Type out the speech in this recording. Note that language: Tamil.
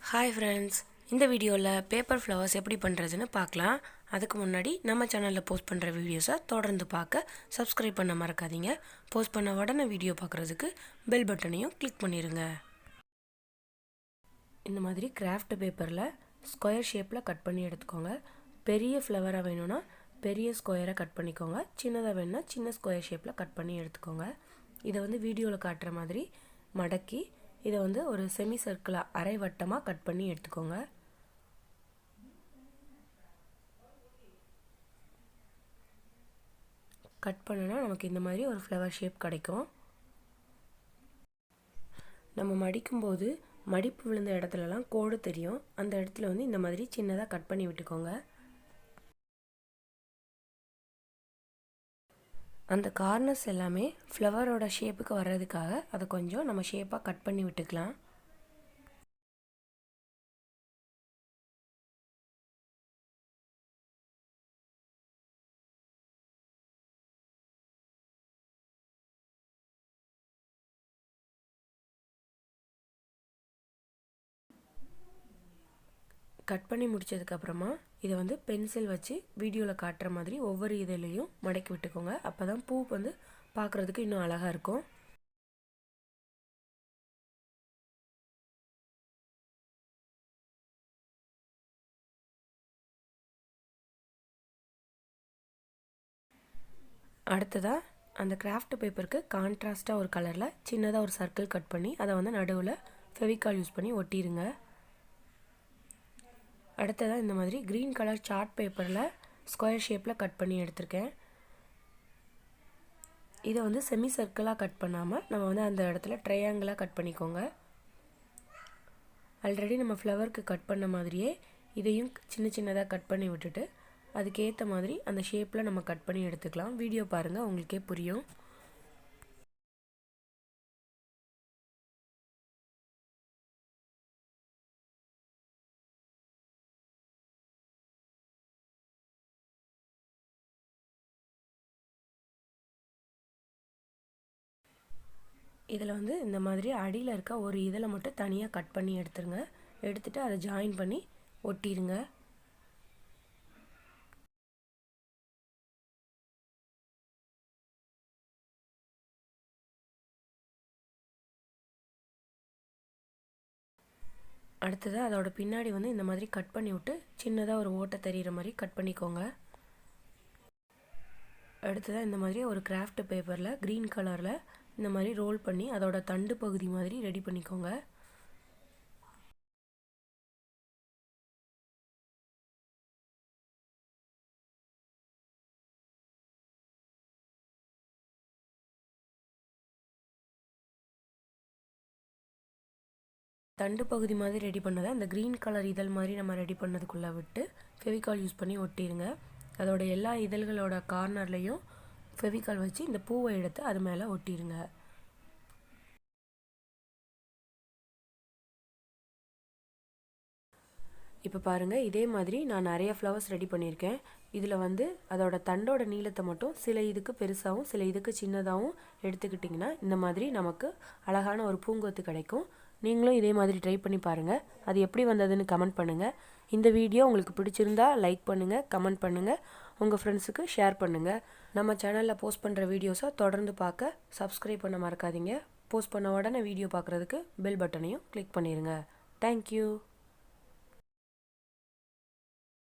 ஹாய் ஃப்ரெண்ட்ஸ், இந்த வீடியோவில் பேப்பர் ஃப்ளவர்ஸ் எப்படி பண்ணுறதுன்னு பார்க்கலாம். அதுக்கு முன்னாடி நம்ம சேனலில் போஸ்ட் பண்ணுற வீடியோஸை தொடர்ந்து பார்க்க சப்ஸ்கிரைப் பண்ண மறக்காதீங்க. போஸ்ட் பண்ண உடனே வீடியோ பார்க்குறதுக்கு பெல் பட்டனையும் கிளிக் பண்ணிடுங்க. இந்த மாதிரி கிராஃப்ட் பேப்பரில் ஸ்கொயர் ஷேப்பில் கட் பண்ணி எடுத்துக்கோங்க. பெரிய ஃப்ளவராக வேணும்னா பெரிய ஸ்கொயரை கட் பண்ணிக்கோங்க. சின்னதாக வேணும்னா சின்ன ஸ்கொயர் ஷேப்பில் கட் பண்ணி எடுத்துக்கோங்க. இதை வீடியோவில் காட்டுற மாதிரி மடக்கி இதை ஒரு செமி சர்க்கிளாக அரை வட்டமாக கட் பண்ணி எடுத்துக்கோங்க. கட் பண்ணனா நமக்கு இந்த மாதிரி ஒரு ஃப்ளவர் ஷேப் கிடைக்கும். நம்ம மடிக்கும்போது மடிப்பு விழுந்த இடத்துலலாம் கோடு தெரியும். அந்த இடத்துல இந்த மாதிரி சின்னதாக கட் பண்ணி விட்டுக்கோங்க. அந்த கார்னர்ஸ் எல்லாமே ஃப்ளவரோட ஷேப்புக்கு வர்றதுக்காக அதை கொஞ்சம் நம்ம ஷேப்பாக கட் பண்ணி விட்டுக்கலாம். கட் பண்ணி முடித்ததுக்கப்புறமா இதை பென்சில் வச்சு வீடியோவில் காட்டுற மாதிரி ஒவ்வொரு இதிலையும் மடக்கி விட்டுக்கோங்க. அப்போ தான் பூ பார்க்குறதுக்கு இன்னும் அழகாக இருக்கும். அடுத்ததாக அந்த கிராஃப்ட் பேப்பருக்கு கான்ட்ராஸ்ட்டாக ஒரு கலரில் சின்னதாக ஒரு சர்க்கிள் கட் பண்ணி அதை நடுவில் ஃபெவிகால் யூஸ் பண்ணி ஒட்டிடுங்க. அடுத்ததாக இந்த மாதிரி க்ரீன் கலர் சார்ட் பேப்பரில் ஸ்கொயர் ஷேப்பில் கட் பண்ணி எடுத்திருக்கேன். இதை செமி சர்க்கிளாக கட் பண்ணாமல் நம்ம அந்த இடத்துல ட்ரையாங்கிளாக கட் பண்ணிக்கோங்க. ஆல்ரெடி நம்ம ஃப்ளவருக்கு கட் பண்ண மாதிரியே இதையும் சின்ன சின்னதாக கட் பண்ணி விட்டுட்டு அதுக்கேற்ற மாதிரி அந்த ஷேப்பில் நம்ம கட் பண்ணி எடுத்துக்கலாம். வீடியோ பாருங்கள், உங்களுக்கே புரியும். இதில் இந்த மாதிரி அடியில் இருக்க ஒரு இதில் மட்டும் தனியாக கட் பண்ணி எடுத்துருங்க. எடுத்துகிட்டு அதை ஜாயின் பண்ணி ஒட்டிடுங்க. அடுத்தது அதோட பின்னாடி இந்த மாதிரி கட் பண்ணி விட்டு சின்னதாக ஒரு ஓட்டை தெரிகிற மாதிரி கட் பண்ணிக்கோங்க. அடுத்ததாக இந்த மாதிரி ஒரு கிராஃப்ட் பேப்பரில் க்ரீன் கலரில் இந்த மாதிரி ரோல் பண்ணி அதோட தண்டு பகுதி மாதிரி ரெடி பண்ணிக்கோங்க. தண்டு பகுதி மாதிரி ரெடி பண்ணதை அந்த க்ரீன் கலர் இதழ் மாதிரி நம்ம ரெடி பண்ணதுக்குள்ளே விட்டு ஃபெவிகால் யூஸ் பண்ணி ஒட்டிடுங்க. அதோட எல்லா இதழ்களோட கார்னர்லேயும் ஃபெவிகால் வச்சு இந்த பூவை எடுத்து அது மேலே ஒட்டிடுங்க. இப்போ பாருங்கள், இதே மாதிரி நான் நிறைய ஃப்ளவர்ஸ் ரெடி பண்ணியிருக்கேன். இதில் அதோட தண்டோட நீளத்தை மட்டும் சில இதுக்கு பெருசாகவும் சில இதுக்கு சின்னதாகவும் எடுத்துக்கிட்டிங்கன்னா இந்த மாதிரி நமக்கு அழகான ஒரு பூங்கொத்து கிடைக்கும். நீங்களும் இதே மாதிரி ட்ரை பண்ணி பாருங்கள். அது எப்படி வந்ததுன்னு கமெண்ட் பண்ணுங்கள். இந்த வீடியோ உங்களுக்கு பிடிச்சிருந்தா லைக் பண்ணுங்கள், கமெண்ட் பண்ணுங்கள், உங்கள் ஃப்ரெண்ட்ஸுக்கு ஷேர் பண்ணுங்கள். நம்ம சேனலில் போஸ்ட் பண்ணுற வீடியோஸை தொடர்ந்து பார்க்க சப்ஸ்கிரைப் பண்ண மறக்காதீங்க. போஸ்ட் பண்ண உடனே வீடியோ பார்க்குறதுக்கு பெல் பட்டனையும் கிளிக் பண்ணிடுங்க. தேங்க்யூ.